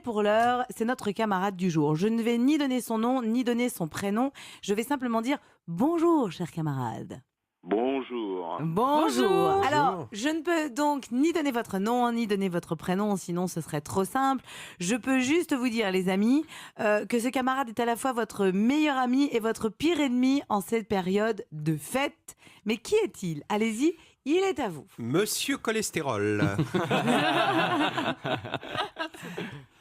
pour l'heure, c'est notre camarade du jour. Je ne vais ni donner son nom, ni donner son prénom. Je vais simplement dire bonjour, cher camarade. Bonjour. Bonjour. Alors, je ne peux donc ni donner votre nom, ni donner votre prénom, sinon ce serait trop simple. Je peux juste vous dire, les amis, que ce camarade est à la fois votre meilleur ami et votre pire ennemi en cette période de fête. Mais qui est-il? Allez-y, il est à vous. Monsieur Cholestérol.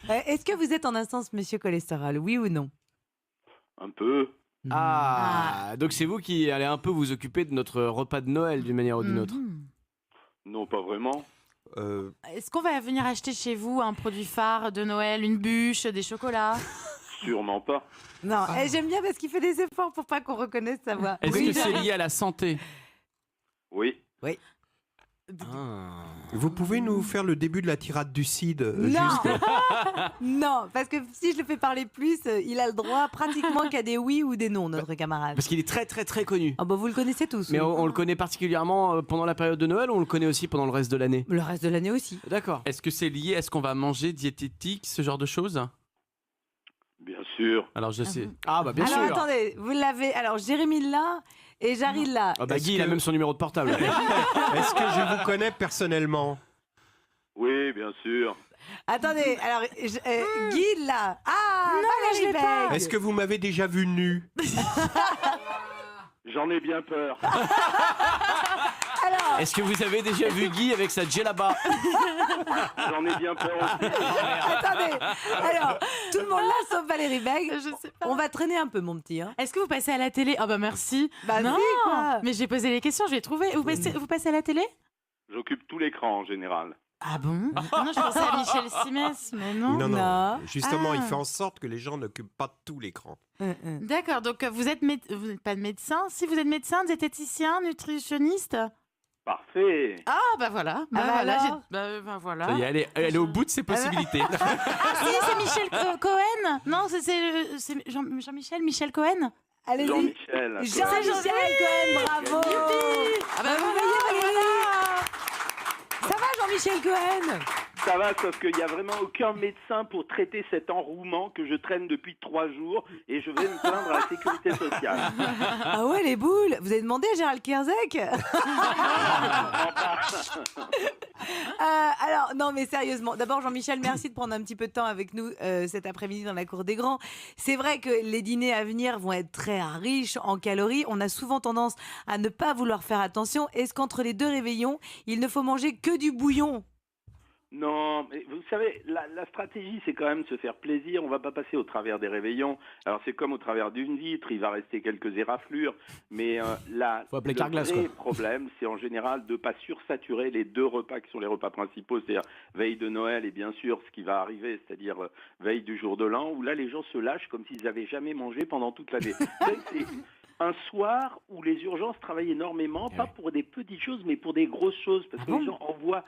Est-ce que vous êtes en instance, monsieur Cholestérol, oui ou non? Un peu. Donc c'est vous qui allez un peu vous occuper de notre repas de Noël d'une manière ou d'une autre. Non, pas vraiment. Est-ce qu'on va venir acheter chez vous un produit phare de Noël, une bûche, des chocolats? Sûrement pas. Non, j'aime bien parce qu'il fait des efforts pour pas qu'on reconnaisse sa voix. Est-ce que c'est lié à la santé? Oui. Vous pouvez nous faire le début de la tirade du CID Non. Non, parce que si je le fais parler plus, il a le droit pratiquement qu'à des oui ou des non, notre camarade. Parce qu'il est très très très connu. Ah bah vous le connaissez tous. Mais oui. on le connaît particulièrement pendant la période de Noël ou on le connaît aussi pendant le reste de l'année? Le reste de l'année aussi. D'accord. Est-ce que c'est lié à ce qu'on va manger, diététique, ce genre de choses? Bien sûr. Alors je sais. Ah bah bien Alors sûr. attendez, vous l'avez. Alors Jérémy là et Jarry là. Ah bah Est-ce Guy, il a que- même son numéro de portable. Est-ce que je vous connais personnellement? Oui, bien sûr. Attendez, alors Guy là. Ah Non, Valérie je l'ai pas. Beg. Est-ce que vous m'avez déjà vu nu? J'en ai bien peur. Alors, Est-ce que vous avez déjà vu Guy avec sa djellaba? J'en ai bien peur aussi. attendez. Alors, tout le monde là sauf Valérie Beg. Je sais pas. On va traîner un peu, mon petit. Hein. Est-ce que vous passez à la télé? Ah bah merci. Bah non, oui, quoi. mais j'ai posé les questions, je vais trouver. Vous passez à la télé? J'occupe tout l'écran en général. Ah bon? Ah non, je pensais à Michel Simès, mais non. Non. Justement, il Ah. fait en sorte que les gens n'occupent pas tout l'écran. D'accord, donc vous êtes vous n'êtes pas de médecin. Si vous êtes médecin, diététicien, nutritionniste. Parfait. Ah bah voilà. Ah bah voilà, alors bah voilà. Ça y est, elle est au bout de ses possibilités. Ah si, c'est Michel Cohen. Non, c'est Michel Cohen. Allez-y. Jean-Michel. Jean-Michel Cohen, bravo. Ah bah vous voyez, Valérie. Ça va, Jean-Michel Cohen? Ça va, sauf qu'il n'y a vraiment aucun médecin pour traiter cet enrouement que je traîne depuis 3 jours et je vais me plaindre à la sécurité sociale. Ah ouais, les boules. Vous avez demandé à Gérald Kierzek? Alors, non, mais sérieusement. D'abord, Jean-Michel, merci de prendre un petit peu de temps avec nous cet après-midi dans la Cour des Grands. C'est vrai que les dîners à venir vont être très riches en calories. On a souvent tendance à ne pas vouloir faire attention. Est-ce qu'entre les deux réveillons, il ne faut manger que du bouillon? Non, mais vous savez, la stratégie, c'est quand même se faire plaisir. On va pas passer au travers des réveillons. Alors, c'est comme au travers d'une vitre, il va rester quelques éraflures. Mais Faut appeler le Carglass, vrai quoi. problème, c'est en général de pas sursaturer les 2 repas qui sont les repas principaux, c'est-à-dire veille de Noël et bien sûr ce qui va arriver, c'est-à-dire veille du jour de l'an, où là, les gens se lâchent comme s'ils n'avaient jamais mangé pendant toute l'année. C'est un soir où les urgences travaillent énormément, pas pour des petites choses, mais pour des grosses choses, parce que les gens envoient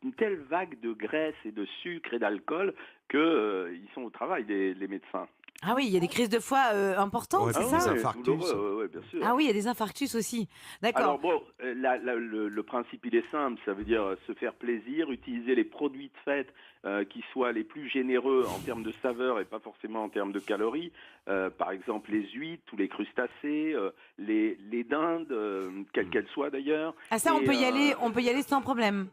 une telle vague de graisse et de sucre et d'alcool que ils sont au travail, les médecins. Ah oui, il y a des crises de foie importantes, Ouais, c'est des ça? infarctus. Douloureux, ouais, bien sûr. Ah oui, il y a des infarctus aussi. D'accord. Alors bon, le principe il est simple, ça veut dire se faire plaisir, utiliser les produits de fête qui soient les plus généreux en termes de saveur et pas forcément en termes de calories. Par exemple les huîtres ou les crustacés, les dindes, quelles qu'elles soient d'ailleurs. Ah ça, on Et, peut y aller sans problème.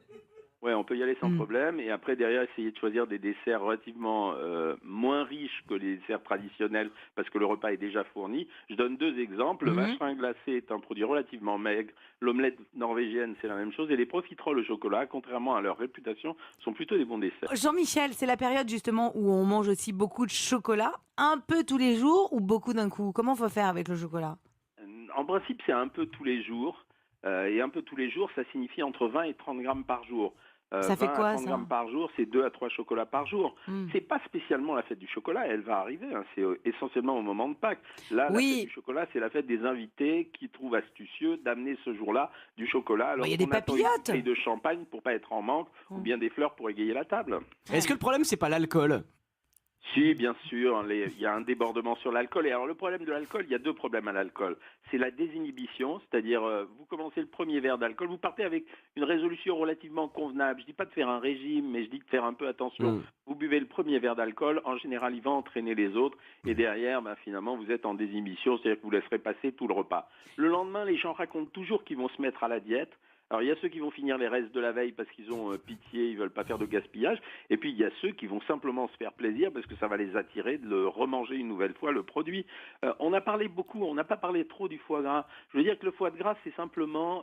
Ouais, on peut y aller sans problème. Et après, derrière, essayer de choisir des desserts relativement moins riches que les desserts traditionnels parce que le repas est déjà fourni. Je donne 2 exemples. Le vacherin glacé est un produit relativement maigre. L'omelette norvégienne, c'est la même chose. Et les profiteroles au chocolat, contrairement à leur réputation, sont plutôt des bons desserts. Jean-Michel, c'est la période justement où on mange aussi beaucoup de chocolat, un peu tous les jours ou beaucoup d'un coup? Comment faut faire avec le chocolat? En principe, c'est un peu tous les jours. Et un peu tous les jours, ça signifie entre 20 et 30 grammes par jour. Ça fait 20 quoi, à 30 ça? grammes par jour, c'est 2 à 3 chocolats par jour. C'est pas spécialement la fête du chocolat, elle va arriver, hein, c'est essentiellement au moment de Pâques. Là, Oui. la fête du chocolat, c'est la fête des invités qui trouvent astucieux d'amener ce jour-là du chocolat. Alors il y a des qu'on attend une papillotes. bouteille de champagne pour pas être en manque, ou bien des fleurs pour égayer la table. Est-ce que le problème c'est pas l'alcool? Si, bien sûr, il y a un débordement sur l'alcool. Et alors, le problème de l'alcool, il y a 2 problèmes à l'alcool. C'est la désinhibition, c'est-à-dire, vous commencez le premier verre d'alcool, vous partez avec une résolution relativement convenable. Je dis pas de faire un régime, mais je dis de faire un peu attention. Vous buvez le premier verre d'alcool, en général, il va entraîner les autres. Et derrière, finalement, vous êtes en désinhibition, c'est-à-dire que vous laisserez passer tout le repas. Le lendemain, les gens racontent toujours qu'ils vont se mettre à la diète. Alors, il y a ceux qui vont finir les restes de la veille parce qu'ils ont pitié, ils veulent pas faire de gaspillage. Et puis, il y a ceux qui vont simplement se faire plaisir parce que ça va les attirer de le remanger une nouvelle fois, le produit. On a parlé beaucoup, on n'a pas parlé trop du foie gras. Je veux dire que le foie de gras, c'est simplement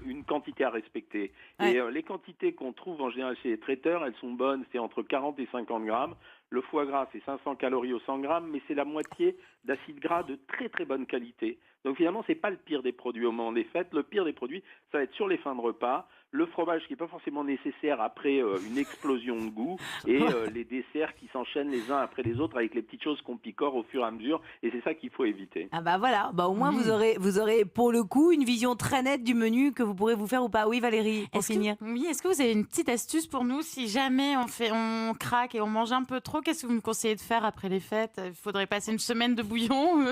une quantité à respecter. Ouais. Et les quantités qu'on trouve en général chez les traiteurs, elles sont bonnes, c'est entre 40 et 50 grammes. Le foie gras, c'est 500 calories au 100 grammes, mais c'est la moitié d'acides gras de très très bonne qualité. Donc finalement, c'est pas le pire des produits au moment des fêtes. Le pire des produits, ça va être sur les fins de repas. Le fromage qui n'est pas forcément nécessaire après une explosion de goût et les desserts qui s'enchaînent les uns après les autres avec les petites choses qu'on picore au fur et à mesure. Et c'est ça qu'il faut éviter. Ah bah voilà, au moins vous aurez pour le coup une vision très nette du menu que vous pourrez vous faire ou pas. Oui Valérie, pour finir. Est-ce que vous avez une petite astuce pour nous si jamais on craque et on mange un peu trop? Qu'est-ce que vous me conseillez de faire après les fêtes? Il faudrait passer une semaine de bouillon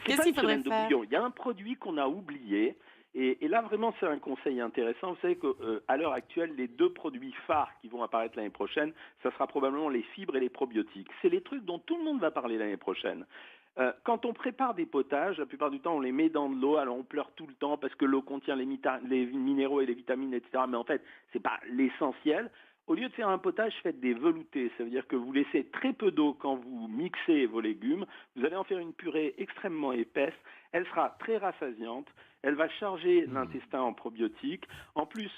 Qu'est-ce qu'il faudrait faire? Il y a un produit qu'on a oublié. Et là, vraiment, c'est un conseil intéressant. Vous savez qu'à l'heure actuelle, les 2 produits phares qui vont apparaître l'année prochaine, ça sera probablement les fibres et les probiotiques. C'est les trucs dont tout le monde va parler l'année prochaine. Quand on prépare des potages, la plupart du temps, on les met dans de l'eau. Alors, on pleure tout le temps parce que l'eau contient les minéraux et les vitamines, etc. Mais en fait, c'est pas l'essentiel. Au lieu de faire un potage, faites des veloutés. Ça veut dire que vous laissez très peu d'eau quand vous mixez vos légumes. Vous allez en faire une purée extrêmement épaisse. Elle sera très rassasiante. Elle va charger l'intestin en probiotiques. En plus,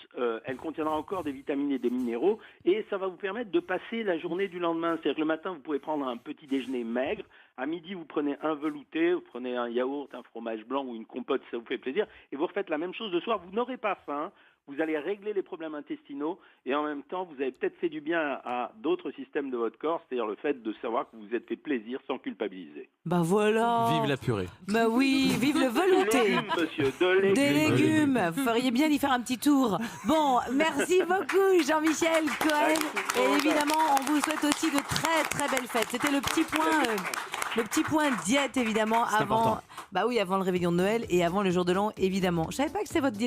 elle contiendra encore des vitamines et des minéraux. Et ça va vous permettre de passer la journée du lendemain. C'est-à-dire que le matin, vous pouvez prendre un petit déjeuner maigre. À midi, vous prenez un velouté, vous prenez un yaourt, un fromage blanc ou une compote si ça vous fait plaisir. Et vous refaites la même chose le soir. Vous n'aurez pas faim. Vous allez régler les problèmes intestinaux et en même temps, vous avez peut-être fait du bien à d'autres systèmes de votre corps, c'est-à-dire le fait de savoir que vous vous êtes fait plaisir sans culpabiliser. Bah voilà. Vive la purée. Bah oui, vive le velouté. Des légumes, monsieur, Des légumes. Vous feriez bien d'y faire un petit tour. Bon, merci beaucoup Jean-Michel Cohen. Et évidemment, on vous souhaite aussi de très très belles fêtes. C'était le petit point diète évidemment avant le réveillon de Noël et avant le jour de l'an évidemment. Je savais pas que c'est votre diète.